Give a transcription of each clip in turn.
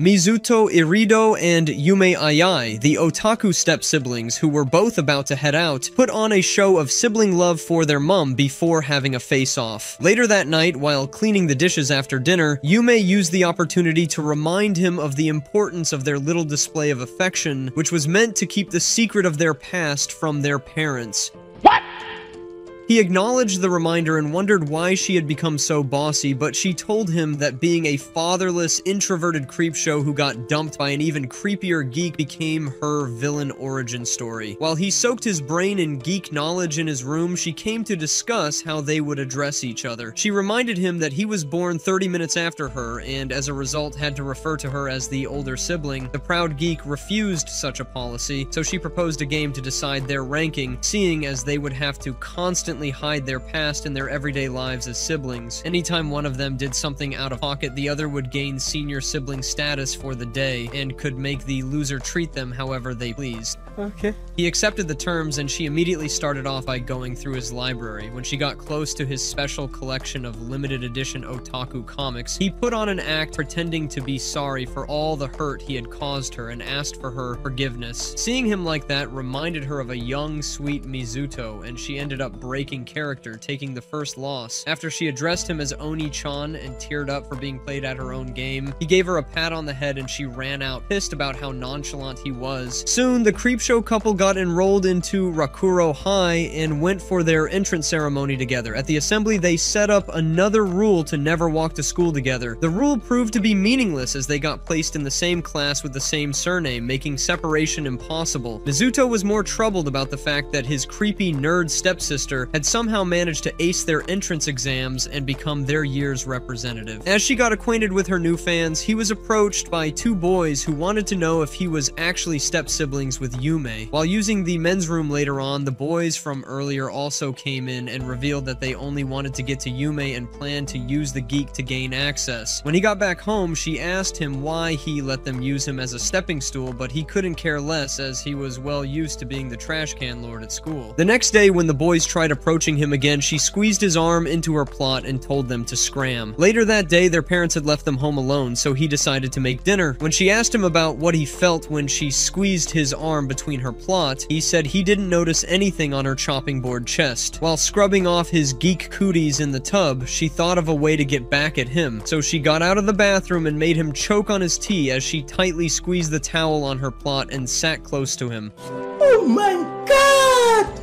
Mizuto Irido and Yume Ayai, the otaku step-siblings who were both about to head out, put on a show of sibling love for their mum before having a face-off. Later that night, while cleaning the dishes after dinner, Yume used the opportunity to remind him of the importance of their little display of affection, which was meant to keep the secret of their past from their parents. What? He acknowledged the reminder and wondered why she had become so bossy, but she told him that being a fatherless, introverted creepshow who got dumped by an even creepier geek became her villain origin story. While he soaked his brain in geek knowledge in his room, she came to discuss how they would address each other. She reminded him that he was born 30 minutes after her, and as a result had to refer to her as the older sibling. The proud geek refused such a policy, so she proposed a game to decide their ranking, seeing as they would have to constantly hide their past in their everyday lives as siblings. Anytime one of them did something out of pocket, the other would gain senior sibling status for the day, and could make the loser treat them however they pleased. Okay. He accepted the terms, and she immediately started off by going through his library. When she got close to his special collection of limited edition otaku comics, he put on an act pretending to be sorry for all the hurt he had caused her and asked for her forgiveness. Seeing him like that reminded her of a young, sweet Mizuto, and she ended up breaking character, taking the first loss. After she addressed him as Oni-chan and teared up for being played at her own game, he gave her a pat on the head and she ran out, pissed about how nonchalant he was. Soon, the creepshow couple got enrolled into Rakuro High and went for their entrance ceremony together. At the assembly, they set up another rule to never walk to school together. The rule proved to be meaningless as they got placed in the same class with the same surname, making separation impossible. Mizuto was more troubled about the fact that his creepy nerd stepsister had somehow managed to ace their entrance exams and become their year's representative. As she got acquainted with her new fans, he was approached by two boys who wanted to know if he was actually step-siblings with Yume. While using the men's room later on, the boys from earlier also came in and revealed that they only wanted to get to Yume and planned to use the geek to gain access. When he got back home, she asked him why he let them use him as a stepping stool, but he couldn't care less as he was well used to being the trash can lord at school. The next day, when the boys tried approaching him again, she squeezed his arm into her plot and told them to scram. Later that day, their parents had left them home alone, so he decided to make dinner. When she asked him about what he felt when she squeezed his arm between her plot, he said he didn't notice anything on her chopping board chest. While scrubbing off his geek cooties in the tub, she thought of a way to get back at him, so she got out of the bathroom and made him choke on his tea as she tightly squeezed the towel on her plot and sat close to him. Oh my god!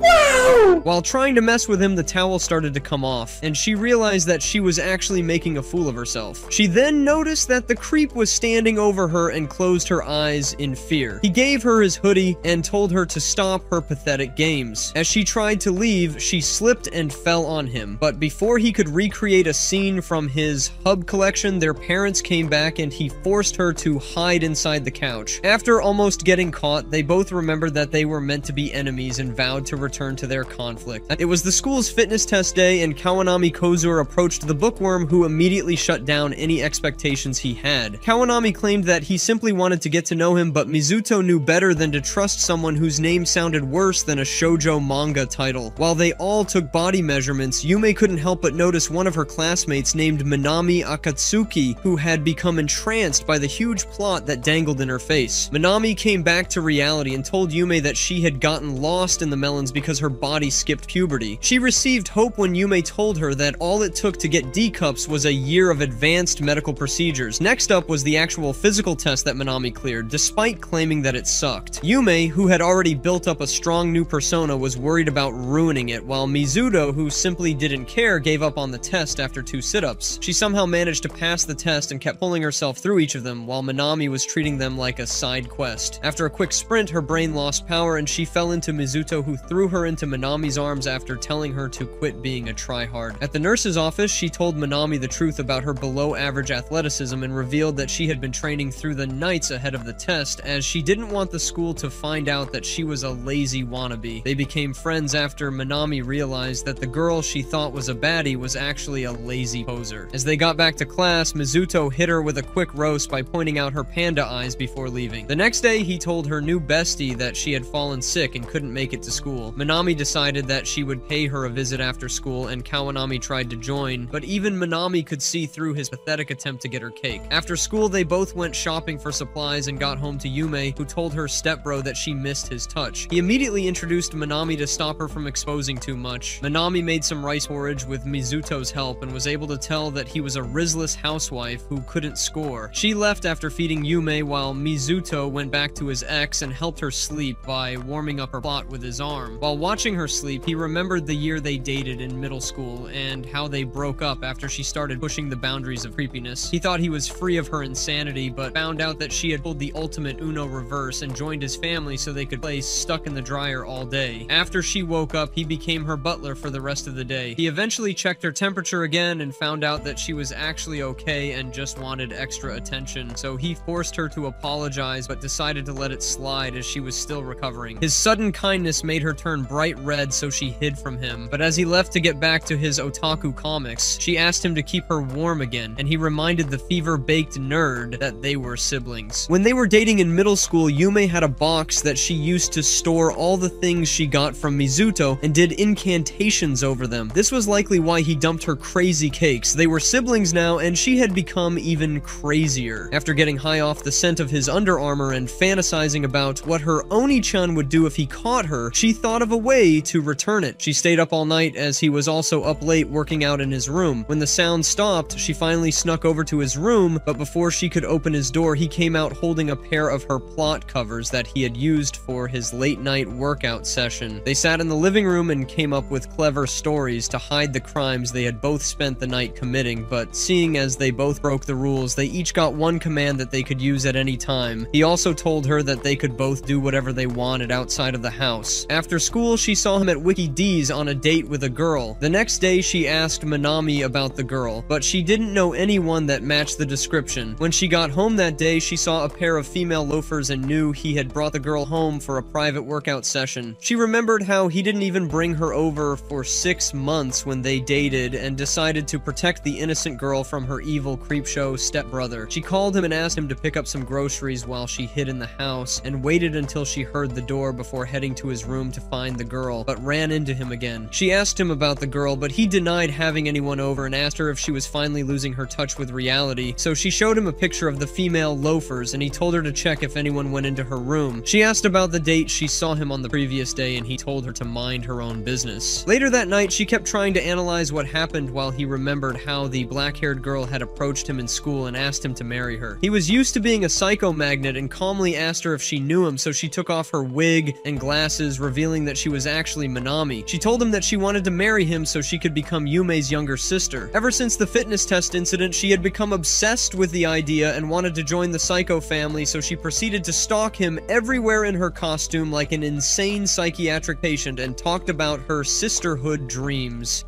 Wow! While trying to mess with him, the towel started to come off, and she realized that she was actually making a fool of herself. She then noticed that the creep was standing over her and closed her eyes in fear. He gave her his hoodie and told her to stop her pathetic games. As she tried to leave, she slipped and fell on him, but before he could recreate a scene from his hub collection, their parents came back and he forced her to hide inside the couch. After almost getting caught, they both remembered that they were meant to be enemies and vowed to return to their conflict. It was the school's fitness test day, and Kawanami Kozur approached the bookworm, who immediately shut down any expectations he had. Kawanami claimed that he simply wanted to get to know him, but Mizuto knew better than to trust someone whose name sounded worse than a shoujo manga title. While they all took body measurements, Yume couldn't help but notice one of her classmates named Minami Akatsuki, who had become entranced by the huge plot that dangled in her face. Minami came back to reality and told Yume that she had gotten lost in the melons because her body skipped puberty. She received hope when Yume told her that all it took to get D cups was a year of advanced medical procedures. Next up was the actual physical test that Minami cleared, despite claiming that it sucked. Yume, who had already built up a strong new persona, was worried about ruining it, while Mizuto, who simply didn't care, gave up on the test after 2 sit-ups. She somehow managed to pass the test and kept pulling herself through each of them, while Minami was treating them like a side quest. After a quick sprint, her brain lost power and she fell into Mizuto, who threw her into Minami's arms after telling her to quit being a tryhard. At the nurse's office, she told Minami the truth about her below-average athleticism and revealed that she had been training through the nights ahead of the test, as she didn't want the school to find out that she was a lazy wannabe. They became friends after Minami realized that the girl she thought was a baddie was actually a lazy poser. As they got back to class, Mizuto hit her with a quick roast by pointing out her panda eyes before leaving. The next day, he told her new bestie that she had fallen sick and couldn't make it to school. Minami decided that she would pay her a visit after school, and Kawanami tried to join, but even Minami could see through his pathetic attempt to get her cake. After school, they both went shopping for supplies and got home to Yume, who told her stepbro that she missed his touch. He immediately introduced Minami to stop her from exposing too much. Minami made some rice porridge with Mizuto's help and was able to tell that he was a Rizzless housewife who couldn't score. She left after feeding Yume while Mizuto went back to his ex and helped her sleep by warming up her plot with his arm. While watching her sleep, he remembered the year they dated in middle school and how they broke up after she started pushing the boundaries of creepiness. He thought he was free of her insanity, but found out that she had pulled the ultimate Uno reverse and joined his family so they could play stuck in the dryer all day. After she woke up, he became her butler for the rest of the day. He eventually checked her temperature again and found out that she was actually okay and just wanted extra attention, so he forced her to apologize but decided to let it slide as she was still recovering. His sudden kindness made her turn bright red, so she hid from him, but as he left to get back to his otaku comics, she asked him to keep her warm again, and he reminded the fever-baked nerd that they were siblings. When they were dating in middle school, Yume had a box that she used to store all the things she got from Mizuto and did incantations over them. This was likely why he dumped her crazy cakes. They were siblings now, and she had become even crazier. After getting high off the scent of his Under Armour and fantasizing about what her Oni-chan would do if he caught her, she thought of a way to return it. She stayed up all night as he was also up late working out in his room. When the sound stopped, she finally snuck over to his room, but before she could open his door, he came out holding a pair of her plot covers that he had used for his late-night workout session. They sat in the living room and came up with clever stories to hide the crimes they had both spent the night committing, but seeing as they both broke the rules, they each got one command that they could use at any time. He also told her that they could both do whatever they wanted outside of the house. After school, she saw him at Wiki D's on a date with a girl. The next day, she asked Minami about the girl, but she didn't know anyone that matched the description. When she got home that day, she saw a pair of female loafers and knew he had brought the girl home for a private workout session. She remembered how he didn't even bring her over for 6 months when they dated and decided to protect the innocent girl from her evil creepshow stepbrother. She called him and asked him to pick up some groceries while she hid in the house and waited until she heard the door before heading to his room to find the girl, but ran into him again. She asked him about the girl, but he denied having anyone over and asked her if she was finally losing her touch with reality, so she showed him a picture of the female loafers and he told her to check if anyone went into her room. She asked about the date she saw him on the previous day and he told her to mind her own business. Later that night, she kept trying to analyze what happened while he remembered how the black-haired girl had approached him in school and asked him to marry her. He was used to being a psycho magnet and calmly asked her if she knew him, so she took off her wig and glasses, revealing that she was actually Minami. She told him that she wanted to marry him so she could become Yume's younger sister. Ever since the fitness test incident, she had become obsessed with the idea and wanted to join the Psycho family, so she proceeded to stalk him everywhere in her costume like an insane psychiatric patient and talked about her sisterhood dreams.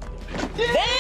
Damn!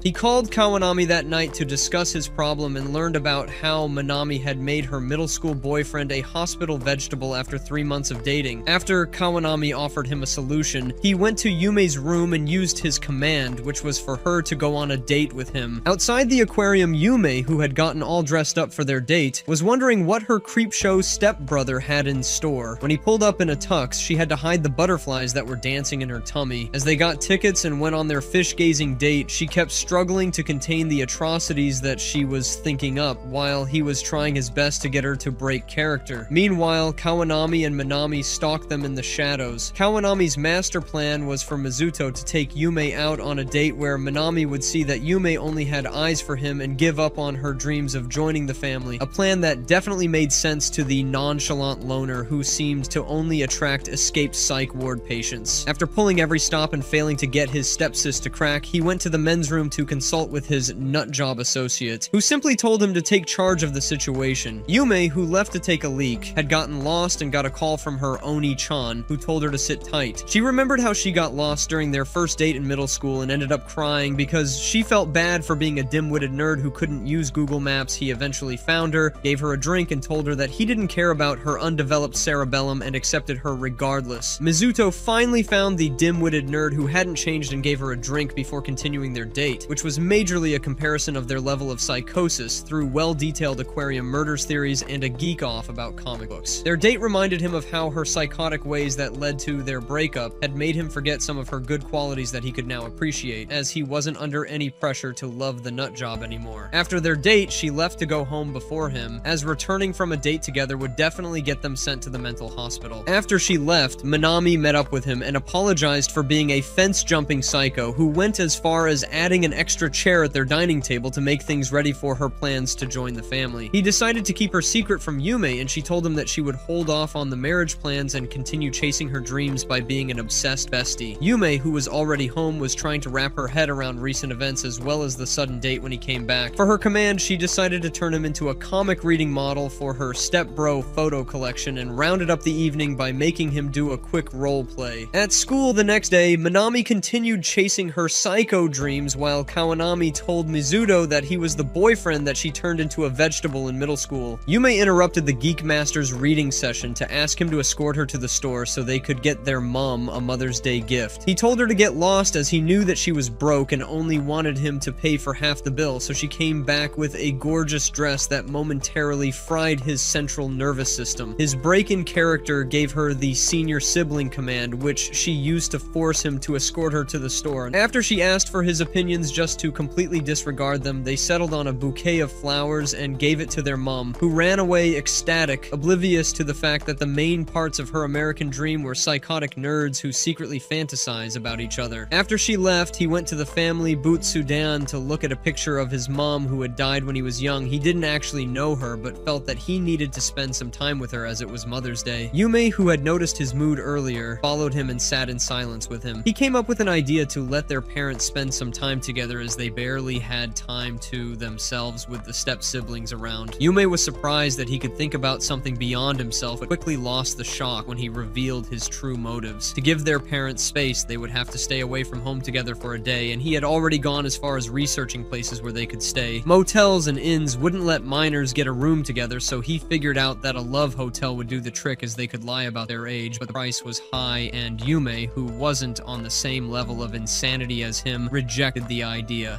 He called Kawanami that night to discuss his problem and learned about how Minami had made her middle school boyfriend a hospital vegetable after 3 months of dating. After Kawanami offered him a solution, he went to Yume's room and used his command, which was for her to go on a date with him. Outside the aquarium, Yume, who had gotten all dressed up for their date, was wondering what her creepshow stepbrother had in store. When he pulled up in a tux, she had to hide the butterflies that were dancing in her tummy. As they got tickets and went on their fish-gazing date, she kept struggling to contain the atrocities that she was thinking up, while he was trying his best to get her to break character. Meanwhile, Kawanami and Minami stalked them in the shadows. Kawanami's master plan was for Mizuto to take Yume out on a date where Minami would see that Yume only had eyes for him and give up on her dreams of joining the family, a plan that definitely made sense to the nonchalant loner who seemed to only attract escaped psych ward patients. After pulling every stop and failing to get his stepsis to crack, he went to the men's room to consult with his nutjob associate, who simply told him to take charge of the situation. Yume, who left to take a leak, had gotten lost and got a call from her Oni-chan, who told her to sit tight. She remembered how she got lost during their first date in middle school and ended up crying because she felt bad for being a dim-witted nerd who couldn't use Google Maps. He eventually found her, gave her a drink, and told her that he didn't care about her undeveloped cerebellum and accepted her regardless. Mizuto finally found the dim-witted nerd who hadn't changed and gave her a drink before continuing their date. which was majorly a comparison of their level of psychosis through well-detailed aquarium murders theories and a geek-off about comic books. Their date reminded him of how her psychotic ways that led to their breakup had made him forget some of her good qualities that he could now appreciate, as he wasn't under any pressure to love the nut job anymore. After their date, she left to go home before him, as returning from a date together would definitely get them sent to the mental hospital. After she left, Minami met up with him and apologized for being a fence-jumping psycho who went as far as adding an extra chair at their dining table to make things ready for her plans to join the family. He decided to keep her secret from Yume, and she told him that she would hold off on the marriage plans and continue chasing her dreams by being an obsessed bestie. Yume, who was already home, was trying to wrap her head around recent events as well as the sudden date when he came back. For her command, she decided to turn him into a comic reading model for her stepbro photo collection and rounded up the evening by making him do a quick role play. At school the next day, Minami continued chasing her psycho dreams while Kawanami told Mizuto that he was the boyfriend that she turned into a vegetable in middle school. Yume interrupted the Geek Master's reading session to ask him to escort her to the store so they could get their mom a Mother's Day gift. He told her to get lost as he knew that she was broke and only wanted him to pay for half the bill, so she came back with a gorgeous dress that momentarily fried his central nervous system. His break-in character gave her the senior sibling command, which she used to force him to escort her to the store. After she asked for his opinions just to completely disregard them, they settled on a bouquet of flowers and gave it to their mom, who ran away ecstatic, oblivious to the fact that the main parts of her American dream were psychotic nerds who secretly fantasize about each other. After she left, he went to the family Butsudan to look at a picture of his mom who had died when he was young. He didn't actually know her, but felt that he needed to spend some time with her as it was Mother's Day. Yume, who had noticed his mood earlier, followed him and sat in silence with him. He came up with an idea to let their parents spend some time together as they barely had time to themselves with the step-siblings around. Yume was surprised that he could think about something beyond himself, but quickly lost the shock when he revealed his true motives. To give their parents space, they would have to stay away from home together for a day, and he had already gone as far as researching places where they could stay. Motels and inns wouldn't let minors get a room together, so he figured out that a love hotel would do the trick as they could lie about their age, but the price was high, and Yume, who wasn't on the same level of insanity as him, rejected the idea.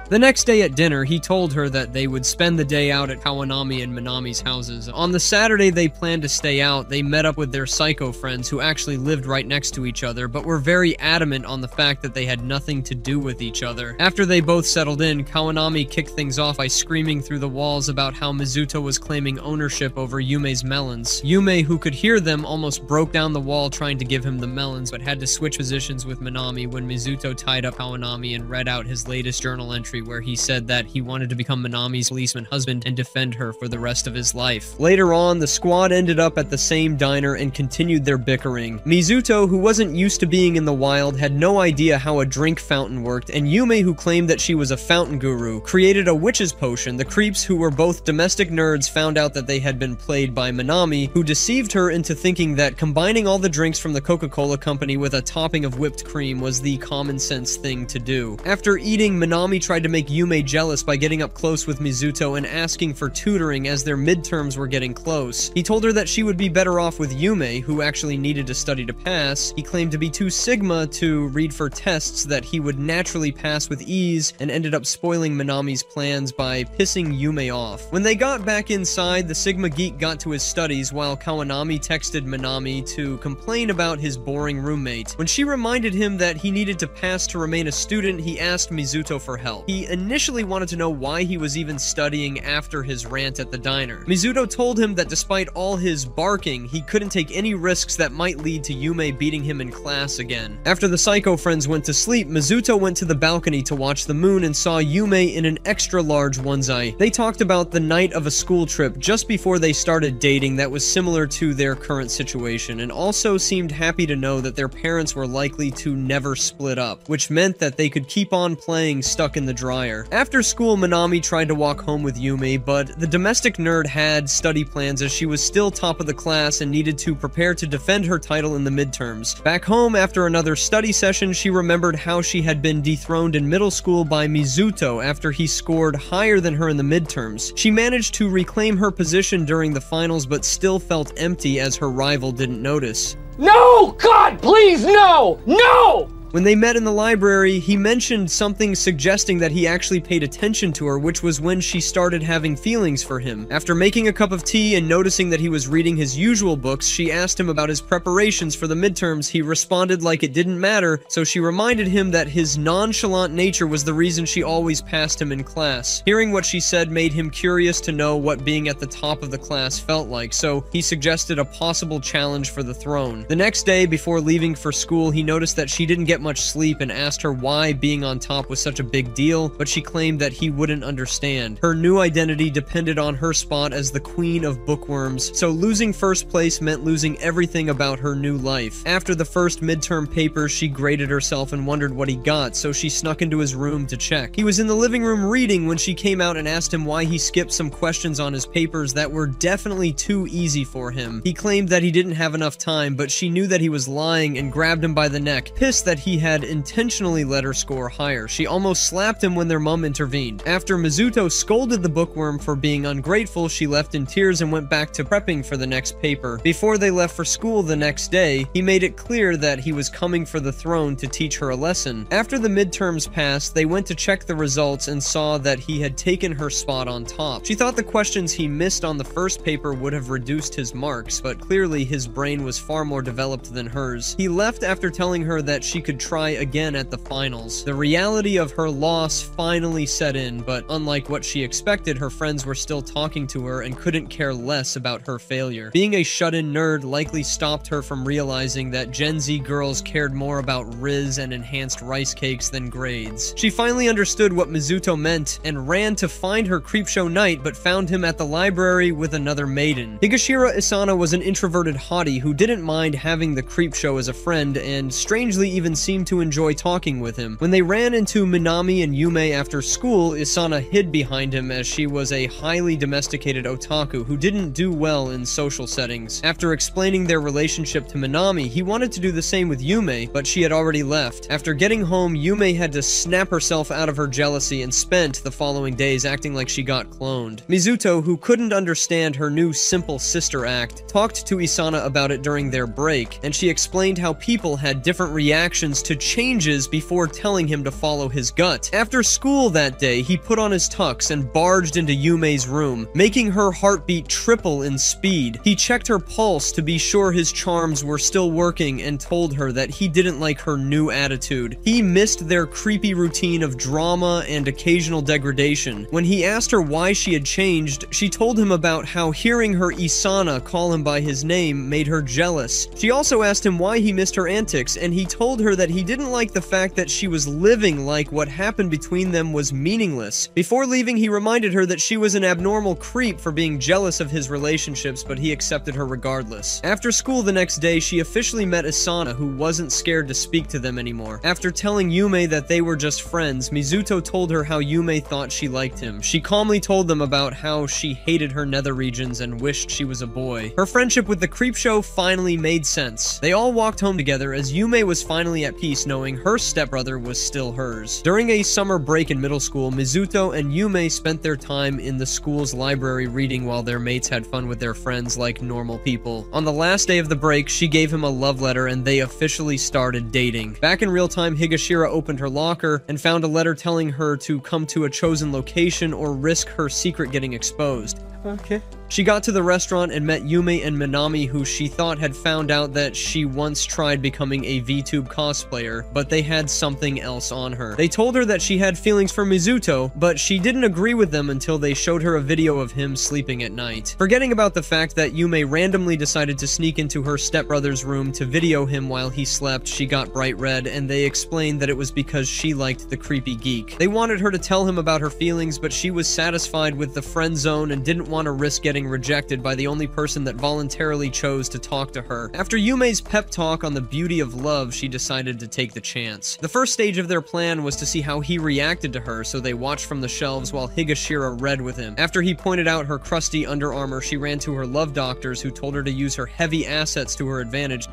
The next day at dinner, he told her that they would spend the day out at Kawanami and Minami's houses. On the Saturday they planned to stay out, they met up with their psycho friends who actually lived right next to each other, but were very adamant on the fact that they had nothing to do with each other. After they both settled in, Kawanami kicked things off by screaming through the walls about how Mizuto was claiming ownership over Yume's melons. Yume, who could hear them, almost broke down the wall trying to give him the melons, but had to switch positions with Minami when Mizuto tied up Kawanami and read out his latest journal entry where he said that he wanted to become Minami's policeman husband and defend her for the rest of his life. Later on, the squad ended up at the same diner and continued their bickering. Mizuto, who wasn't used to being in the wild, had no idea how a drink fountain worked, and Yume, who claimed that she was a fountain guru, created a witch's potion. The creeps, who were both domestic nerds, found out that they had been played by Minami, who deceived her into thinking that combining all the drinks from the Coca-Cola company with a topping of whipped cream was the common sense thing to do. After eating, Minami tried to make Yume jealous by getting up close with Mizuto and asking for tutoring as their midterms were getting close. He told her that she would be better off with Yume, who actually needed to study to pass. He claimed to be too Sigma to read for tests that he would naturally pass with ease, and ended up spoiling Minami's plans by pissing Yume off. When they got back inside, the Sigma geek got to his studies while Kawanami texted Minami to complain about his boring roommate. When she reminded him that he needed to pass to remain a student, he asked Mizuto for help. He initially wanted to know why he was even studying after his rant at the diner. Mizuto told him that despite all his barking, he couldn't take any risks that might lead to Yume beating him in class again. After the psycho friends went to sleep, Mizuto went to the balcony to watch the moon and saw Yume in an extra-large onesie. They talked about the night of a school trip just before they started dating that was similar to their current situation, and also seemed happy to know that their parents were likely to never split up, which meant that they could keep on playing stuck in the dryer. After school, Minami tried to walk home with Yume, but the domestic nerd had study plans as she was still top of the class and needed to prepare to defend her title in the midterms. Back home, after another study session, she remembered how she had been dethroned in middle school by Mizuto after he scored higher than her in the midterms. She managed to reclaim her position during the finals, but still felt empty as her rival didn't notice. No! God, please, no! No! When they met in the library, he mentioned something suggesting that he actually paid attention to her, which was when she started having feelings for him. After making a cup of tea and noticing that he was reading his usual books, she asked him about his preparations for the midterms. He responded like it didn't matter, so she reminded him that his nonchalant nature was the reason she always passed him in class. Hearing what she said made him curious to know what being at the top of the class felt like, so he suggested a possible challenge for the throne. The next day, before leaving for school, he noticed that she didn't get much sleep and asked her why being on top was such a big deal, but she claimed that he wouldn't understand. Her new identity depended on her spot as the queen of bookworms, so losing first place meant losing everything about her new life. After the first midterm papers, she graded herself and wondered what he got, so she snuck into his room to check. He was in the living room reading when she came out and asked him why he skipped some questions on his papers that were definitely too easy for him. He claimed that he didn't have enough time, but she knew that he was lying and grabbed him by the neck, pissed that he had intentionally let her score higher. She almost slapped him when their mom intervened. After Mizuto scolded the bookworm for being ungrateful, she left in tears and went back to prepping for the next paper. Before they left for school the next day, he made it clear that he was coming for the throne to teach her a lesson. After the midterms passed, they went to check the results and saw that he had taken her spot on top. She thought the questions he missed on the first paper would have reduced his marks, but clearly his brain was far more developed than hers. He left after telling her that she could try again at the finals. The reality of her loss finally set in, but unlike what she expected, her friends were still talking to her and couldn't care less about her failure. Being a shut-in nerd likely stopped her from realizing that Gen Z girls cared more about Riz and enhanced rice cakes than grades. She finally understood what Mizuto meant and ran to find her creepshow knight, but found him at the library with another maiden. Higashira Isana was an introverted hottie who didn't mind having the creepshow as a friend and strangely even seemed to enjoy talking with him. When they ran into Minami and Yume after school, Isana hid behind him as she was a highly domesticated otaku who didn't do well in social settings. After explaining their relationship to Minami, he wanted to do the same with Yume, but she had already left. After getting home, Yume had to snap herself out of her jealousy and spent the following days acting like she got cloned. Mizuto, who couldn't understand her new simple sister act, talked to Isana about it during their break, and she explained how people had different reactions to changes before telling him to follow his gut. After school that day, he put on his tux and barged into Yume's room, making her heartbeat triple in speed. He checked her pulse to be sure his charms were still working and told her that he didn't like her new attitude. He missed their creepy routine of drama and occasional degradation. When he asked her why she had changed, she told him about how hearing her Isana call him by his name made her jealous. She also asked him why he missed her antics, and he told her that he didn't like the fact that she was living like what happened between them was meaningless. Before leaving, he reminded her that she was an abnormal creep for being jealous of his relationships, but he accepted her regardless. After school the next day, she officially met Isana, who wasn't scared to speak to them anymore. After telling Yume that they were just friends, Mizuto told her how Yume thought she liked him. She calmly told them about how she hated her nether regions and wished she was a boy. Her friendship with the creepshow finally made sense. They all walked home together as Yume was finally at peace knowing her stepbrother was still hers. During a summer break in middle school, Mizuto and Yume spent their time in the school's library reading while their mates had fun with their friends like normal people. On the last day of the break, she gave him a love letter and they officially started dating. Back in real time, Higashira opened her locker and found a letter telling her to come to a chosen location or risk her secret getting exposed. Okay. She got to the restaurant and met Yume and Minami, who she thought had found out that she once tried becoming a VTube cosplayer, but they had something else on her. They told her that she had feelings for Mizuto, but she didn't agree with them until they showed her a video of him sleeping at night. Forgetting about the fact that Yume randomly decided to sneak into her stepbrother's room to video him while he slept, she got bright red, and they explained that it was because she liked the creepy geek. They wanted her to tell him about her feelings, but she was satisfied with the friend zone and didn't want to risk getting rejected by the only person that voluntarily chose to talk to her. After Yume's pep talk on the beauty of love, she decided to take the chance. The first stage of their plan was to see how he reacted to her, so they watched from the shelves while Higashira read with him. After he pointed out her crusty Under Armour, she ran to her love doctors, who told her to use her heavy assets to her advantage.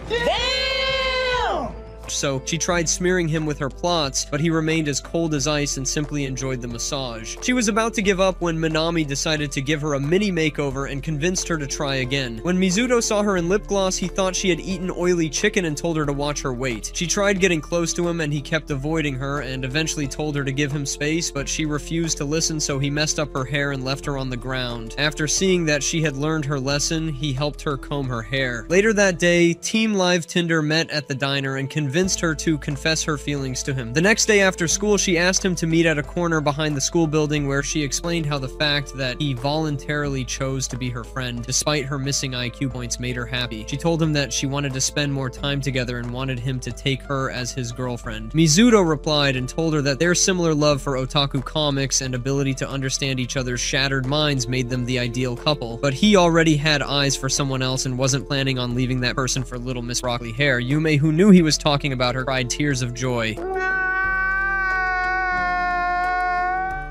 Damn! so she tried smearing him with her plots, but he remained as cold as ice and simply enjoyed the massage. She was about to give up when Minami decided to give her a mini makeover and convinced her to try again. When Mizuto saw her in lip gloss, he thought she had eaten oily chicken and told her to watch her weight. She tried getting close to him and he kept avoiding her and eventually told her to give him space, but she refused to listen, so he messed up her hair and left her on the ground. After seeing that she had learned her lesson, he helped her comb her hair. Later that day, Team Live Tinder met at the diner and convinced her to confess her feelings to him. The next day after school, she asked him to meet at a corner behind the school building, where she explained how the fact that he voluntarily chose to be her friend, despite her missing IQ points, made her happy. She told him that she wanted to spend more time together and wanted him to take her as his girlfriend. Mizuto replied and told her that their similar love for otaku comics and ability to understand each other's shattered minds made them the ideal couple, but he already had eyes for someone else and wasn't planning on leaving that person for Little Miss Broccoli Hair. Yume, who knew he was talking about her, cried tears of joy.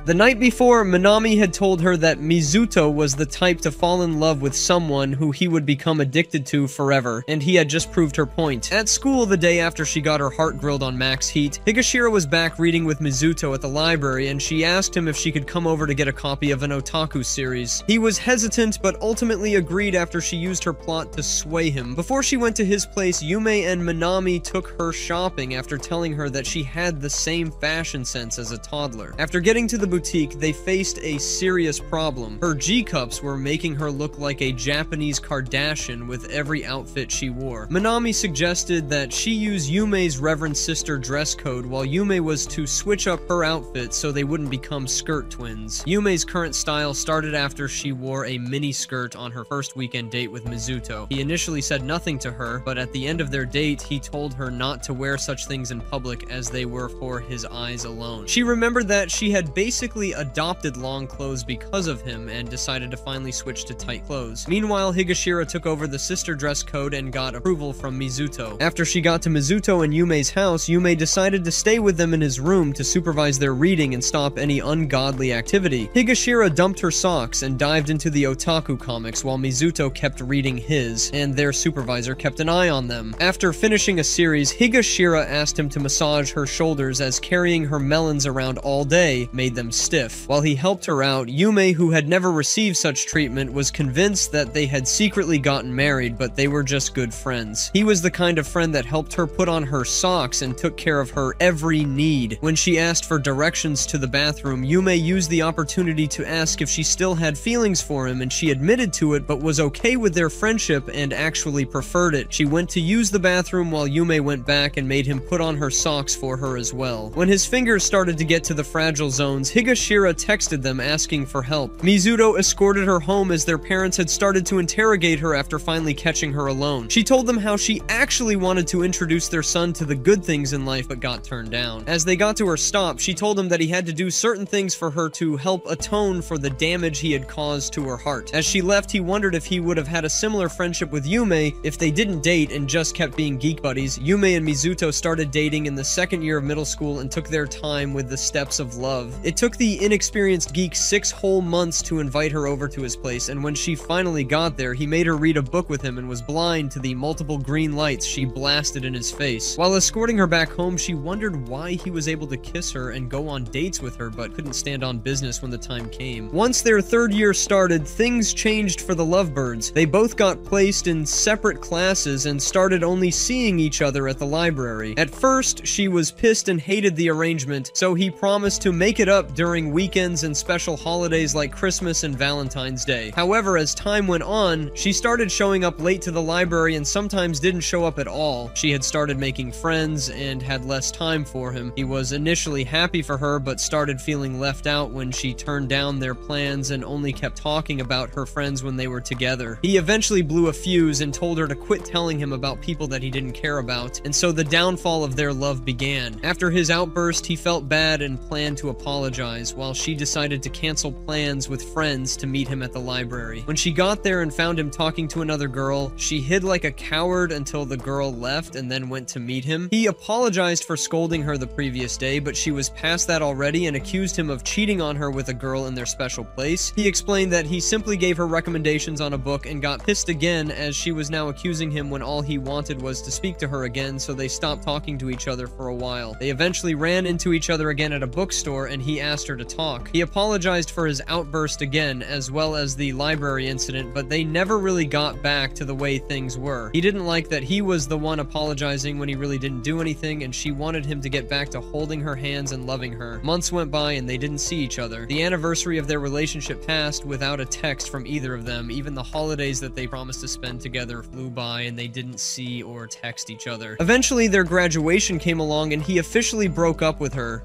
The night before, Minami had told her that Mizuto was the type to fall in love with someone who he would become addicted to forever, and he had just proved her point. At school, the day after she got her heart grilled on max heat, Higashira was back reading with Mizuto at the library, and she asked him if she could come over to get a copy of an otaku series. He was hesitant, but ultimately agreed after she used her plot to sway him. Before she went to his place, Yume and Minami took her shopping after telling her that she had the same fashion sense as a toddler. After getting to the boutique, they faced a serious problem. Her G-cups were making her look like a Japanese Kardashian with every outfit she wore. Minami suggested that she use Yume's reverend sister dress code, while Yume was to switch up her outfit so they wouldn't become skirt twins. Yume's current style started after she wore a mini skirt on her first weekend date with Mizuto. He initially said nothing to her, but at the end of their date, he told her not to wear such things in public as they were for his eyes alone. She remembered that she had basically adopted long clothes because of him and decided to finally switch to tight clothes. Meanwhile, Higashira took over the sister dress code and got approval from Mizuto. After she got to Mizuto and Yume's house, Yume decided to stay with them in his room to supervise their reading and stop any ungodly activity. Higashira dumped her socks and dived into the otaku comics while Mizuto kept reading his, and their supervisor kept an eye on them. After finishing a series, Higashira asked him to massage her shoulders as carrying her melons around all day made them stiff. While he helped her out, Yume, who had never received such treatment, was convinced that they had secretly gotten married, but they were just good friends. He was the kind of friend that helped her put on her socks and took care of her every need. When she asked for directions to the bathroom, Yume used the opportunity to ask if she still had feelings for him, and she admitted to it, but was okay with their friendship and actually preferred it. She went to use the bathroom while Yume went back and made him put on her socks for her as well. When his fingers started to get to the fragile zones, Higashira texted them asking for help. Mizuto escorted her home as their parents had started to interrogate her after finally catching her alone. She told them how she actually wanted to introduce their son to the good things in life but got turned down. As they got to her stop, she told him that he had to do certain things for her to help atone for the damage he had caused to her heart. As she left, he wondered if he would have had a similar friendship with Yume if they didn't date and just kept being geek buddies. Yume and Mizuto started dating in the second year of middle school and took their time with the steps of love. It took the inexperienced geek 6 whole months to invite her over to his place, and when she finally got there, he made her read a book with him and was blind to the multiple green lights she blasted in his face. While escorting her back home, she wondered why he was able to kiss her and go on dates with her, but couldn't stand on business when the time came. Once their third year started, things changed for the lovebirds. They both got placed in separate classes and started only seeing each other at the library. At first, she was pissed and hated the arrangement, so he promised to make it up during weekends and special holidays like Christmas and Valentine's Day. However, as time went on, she started showing up late to the library and sometimes didn't show up at all. She had started making friends and had less time for him. He was initially happy for her, but started feeling left out when she turned down their plans and only kept talking about her friends when they were together. He eventually blew a fuse and told her to quit telling him about people that he didn't care about, and so the downfall of their love began. After his outburst, he felt bad and planned to apologize apologize, while she decided to cancel plans with friends to meet him at the library. When she got there and found him talking to another girl, she hid like a coward until the girl left and then went to meet him. He apologized for scolding her the previous day, but she was past that already and accused him of cheating on her with a girl in their special place. He explained that he simply gave her recommendations on a book and got pissed again as she was now accusing him when all he wanted was to speak to her again, so they stopped talking to each other for a while. They eventually ran into each other again at a bookstore and he asked her to talk. He apologized for his outburst again, as well as the library incident, but they never really got back to the way things were. He didn't like that he was the one apologizing when he really didn't do anything, and she wanted him to get back to holding her hands and loving her. Months went by and they didn't see each other. The anniversary of their relationship passed without a text from either of them. Even the holidays that they promised to spend together flew by and they didn't see or text each other. Eventually, their graduation came along and he officially broke up with her.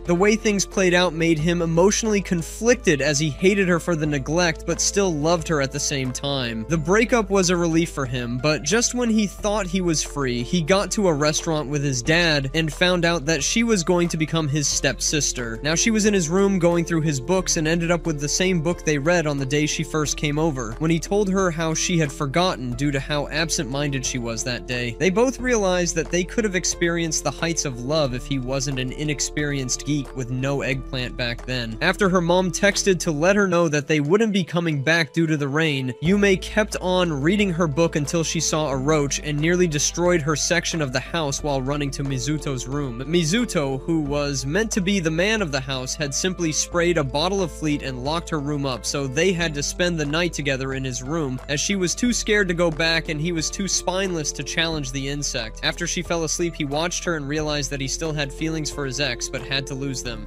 The way things played out made him emotionally conflicted as he hated her for the neglect but still loved her at the same time. The breakup was a relief for him, but just when he thought he was free, he got to a restaurant with his dad and found out that she was going to become his stepsister. Now she was in his room going through his books and ended up with the same book they read on the day she first came over. When he told her how she had forgotten due to how absent-minded she was that day, they both realized that they could have experienced the heights of love if he wasn't an inexperienced geek with no eggplant back then. After her mom texted to let her know that they wouldn't be coming back due to the rain, Yume kept on reading her book until she saw a roach and nearly destroyed her section of the house while running to Mizuto's room. Mizuto, who was meant to be the man of the house, had simply sprayed a bottle of Fleet and locked her room up, so they had to spend the night together in his room as she was too scared to go back and he was too spineless to challenge the insect. After she fell asleep, he watched her and realized that he still had feelings for his ex but had to lose them.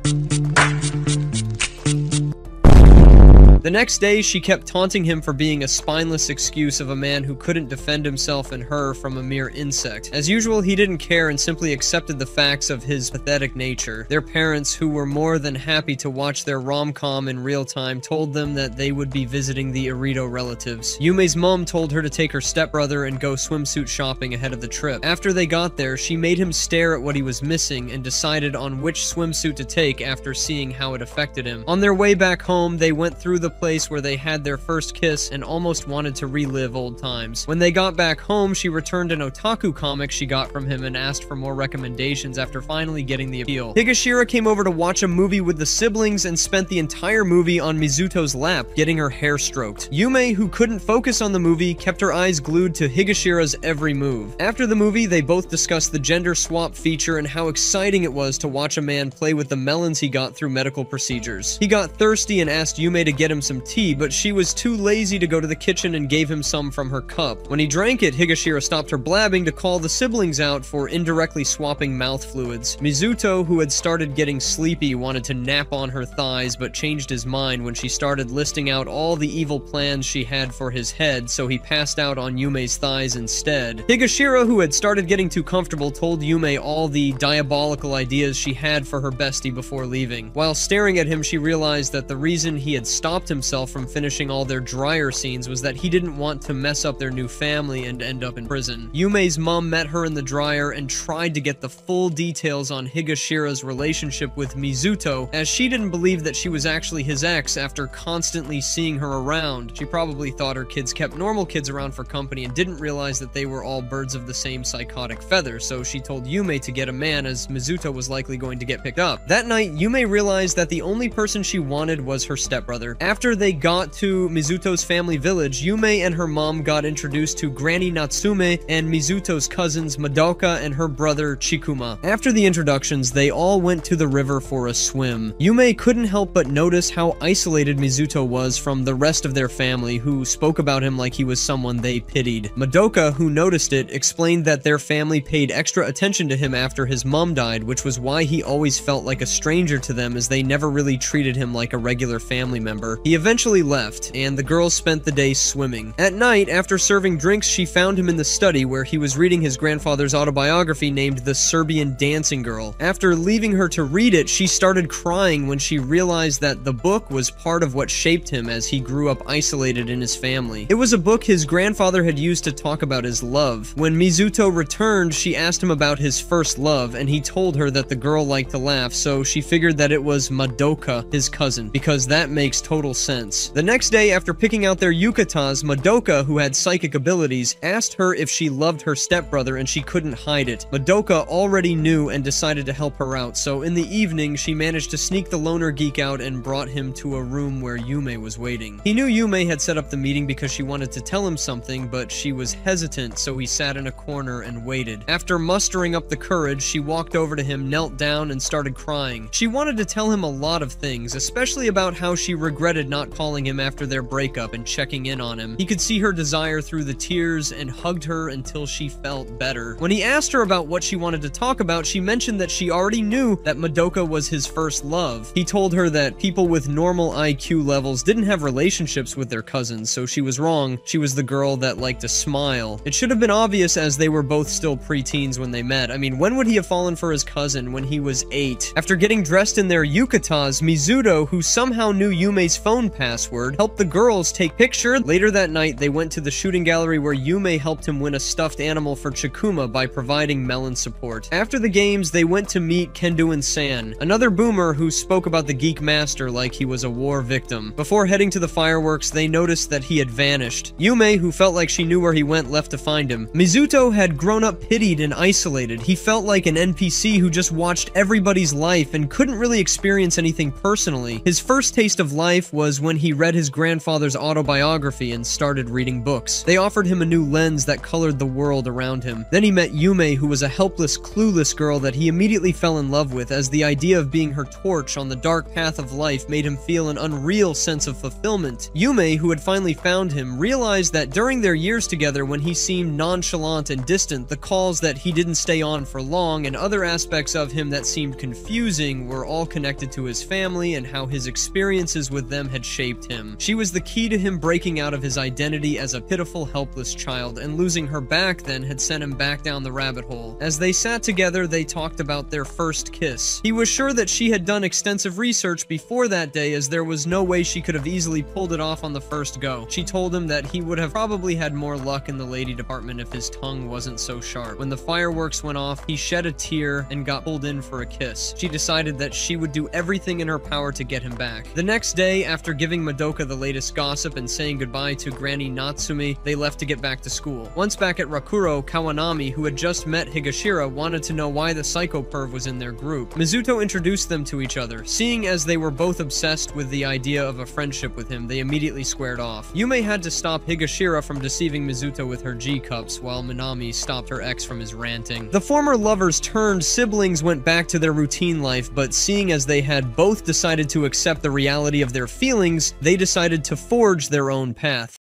The next day, she kept taunting him for being a spineless excuse of a man who couldn't defend himself and her from a mere insect. As usual, he didn't care and simply accepted the facts of his pathetic nature. Their parents, who were more than happy to watch their rom-com in real time, told them that they would be visiting the Irito relatives. Yume's mom told her to take her stepbrother and go swimsuit shopping ahead of the trip. After they got there, she made him stare at what he was missing and decided on which swimsuit to take after seeing how it affected him. On their way back home, they went through the place where they had their first kiss and almost wanted to relive old times. When they got back home, she returned an otaku comic she got from him and asked for more recommendations after finally getting the appeal. Higashira came over to watch a movie with the siblings and spent the entire movie on Mizuto's lap, getting her hair stroked. Yume, who couldn't focus on the movie, kept her eyes glued to Higashira's every move. After the movie, they both discussed the gender swap feature and how exciting it was to watch a man play with the melons he got through medical procedures. He got thirsty and asked Yume to get him some tea, but she was too lazy to go to the kitchen and gave him some from her cup. When he drank it, Higashira stopped her blabbing to call the siblings out for indirectly swapping mouth fluids. Mizuto, who had started getting sleepy, wanted to nap on her thighs, but changed his mind when she started listing out all the evil plans she had for his head, so he passed out on Yume's thighs instead. Higashira, who had started getting too comfortable, told Yume all the diabolical ideas she had for her bestie before leaving. While staring at him, she realized that the reason he had stopped himself from finishing all their dryer scenes was that he didn't want to mess up their new family and end up in prison. Yume's mom met her in the dryer and tried to get the full details on Higashira's relationship with Mizuto, as she didn't believe that she was actually his ex after constantly seeing her around. She probably thought her kids kept normal kids around for company and didn't realize that they were all birds of the same psychotic feather, so she told Yume to get a man as Mizuto was likely going to get picked up. That night, Yume realized that the only person she wanted was her stepbrother. After they got to Mizuto's family village, Yume and her mom got introduced to Granny Natsume and Mizuto's cousins Madoka and her brother Chikuma. After the introductions, they all went to the river for a swim. Yume couldn't help but notice how isolated Mizuto was from the rest of their family, who spoke about him like he was someone they pitied. Madoka, who noticed it, explained that their family paid extra attention to him after his mom died, which was why he always felt like a stranger to them, as they never really treated him like a regular family member. He eventually left, and the girls spent the day swimming. At night, after serving drinks, she found him in the study where he was reading his grandfather's autobiography named The Serbian Dancing Girl. After leaving her to read it, she started crying when she realized that the book was part of what shaped him as he grew up isolated in his family. It was a book his grandfather had used to talk about his love. When Mizuto returned, she asked him about his first love, and he told her that the girl liked to laugh, so she figured that it was Madoka, his cousin, because that makes total sense. The next day, after picking out their yukatas, Madoka, who had psychic abilities, asked her if she loved her stepbrother, and she couldn't hide it. Madoka already knew and decided to help her out, so in the evening, she managed to sneak the loner geek out and brought him to a room where Yume was waiting. He knew Yume had set up the meeting because she wanted to tell him something, but she was hesitant, so he sat in a corner and waited. After mustering up the courage, she walked over to him, knelt down, and started crying. She wanted to tell him a lot of things, especially about how she regretted not calling him after their breakup and checking in on him. He could see her desire through the tears and hugged her until she felt better. When he asked her about what she wanted to talk about, she mentioned that she already knew that Madoka was his first love. He told her that people with normal IQ levels didn't have relationships with their cousins, so she was wrong. She was the girl that liked to smile. It should have been obvious as they were both still preteens when they met. I mean, when would he have fallen for his cousin when he was 8? After getting dressed in their yukatas, Mizuto, who somehow knew Yume's phone password, helped the girls take pictures. Later that night, they went to the shooting gallery where Yume helped him win a stuffed animal for Chikuma by providing melon support. After the games, they went to meet Kendo and San, another boomer who spoke about the Geek Master like he was a war victim. Before heading to the fireworks, they noticed that he had vanished. Yume, who felt like she knew where he went, left to find him. Mizuto had grown up pitied and isolated. He felt like an NPC who just watched everybody's life and couldn't really experience anything personally. His first taste of life was when he read his grandfather's autobiography and started reading books. They offered him a new lens that colored the world around him. Then he met Yume, who was a helpless, clueless girl that he immediately fell in love with, as the idea of being her torch on the dark path of life made him feel an unreal sense of fulfillment. Yume, who had finally found him, realized that during their years together, when he seemed nonchalant and distant, the calls that he didn't stay on for long, and other aspects of him that seemed confusing were all connected to his family and how his experiences with them had shaped him. She was the key to him breaking out of his identity as a pitiful, helpless child, and losing her back then had sent him back down the rabbit hole. As they sat together, they talked about their first kiss. He was sure that she had done extensive research before that day, as there was no way she could have easily pulled it off on the first go. She told him that he would have probably had more luck in the lady department if his tongue wasn't so sharp. When the fireworks went off, he shed a tear and got pulled in for a kiss. She decided that she would do everything in her power to get him back. The next day, after giving Madoka the latest gossip and saying goodbye to Granny Natsumi, they left to get back to school. Once back at Rakuro, Kawanami, who had just met Higashira, wanted to know why the psycho perv was in their group. Mizuto introduced them to each other. Seeing as they were both obsessed with the idea of a friendship with him, they immediately squared off. Yume had to stop Higashira from deceiving Mizuto with her G-cups, while Minami stopped her ex from his ranting. The former lovers turned siblings went back to their routine life, but seeing as they had both decided to accept the reality of their feelings, they decided to forge their own path.